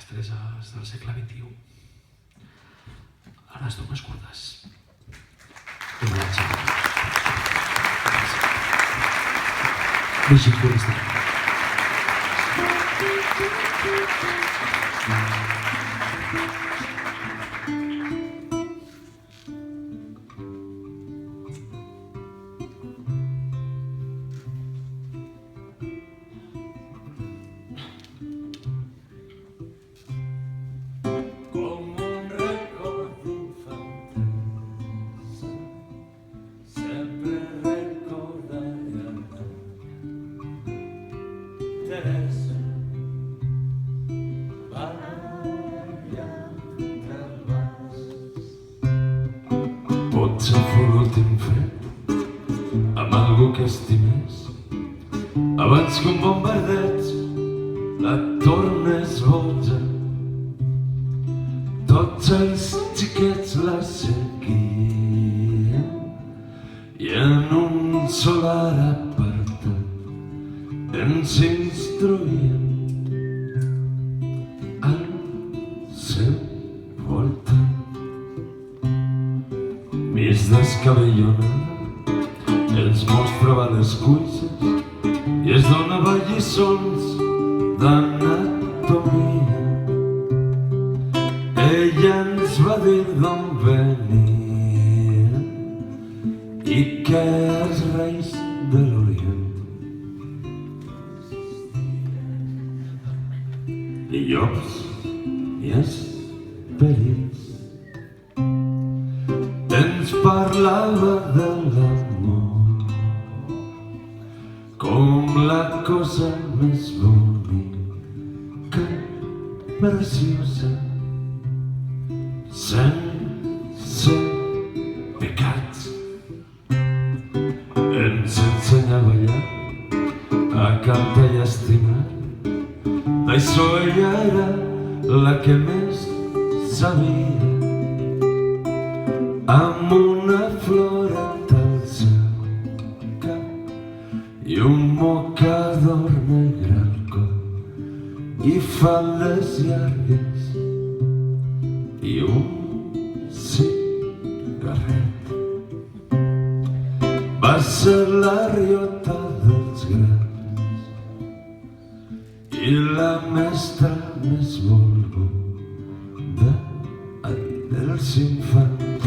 mestreses del segle XXI. A les dones curtes. Homenatge. Virgin Kurdistan. Potser fou l'últim fet amb algú que estimes abans que un bombardeig la tornes boja. Tots els xiquets la seguien i en un solar apartat ens instruïen al seu voltant. Mig descabellona els mostrava les cuixes i es donava lliçons d'anatomia. Ella ens va dir d'on venia i que els reis de l'Orient i llops i esperits. Ens parlava de l'amor com la cosa més bonica, preciosa, sense pecats. Ens ensenya a ballar, a cantar i a estimar. D'això ella era la que més sabia. Amb una floreta al seu cap i un mocador negre al coll i faldes llargues i un cigarret. Va ser la riota dels grans i la mestra més volguda dels infants.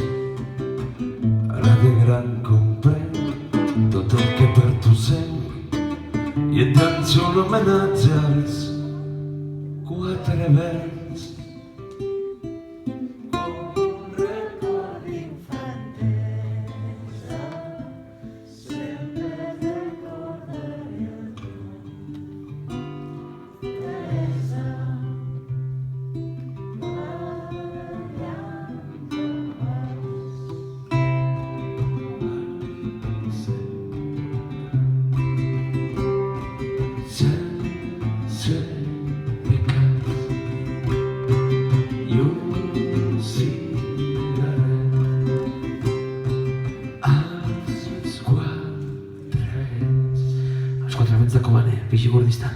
Ara de gran comprenc tot el que per tu sent i et llanço un homenatge als quatre vents. Sense pecats i un cigarret als quatre vents. Els quatre vents de Kobane, Virgin Kurdistan.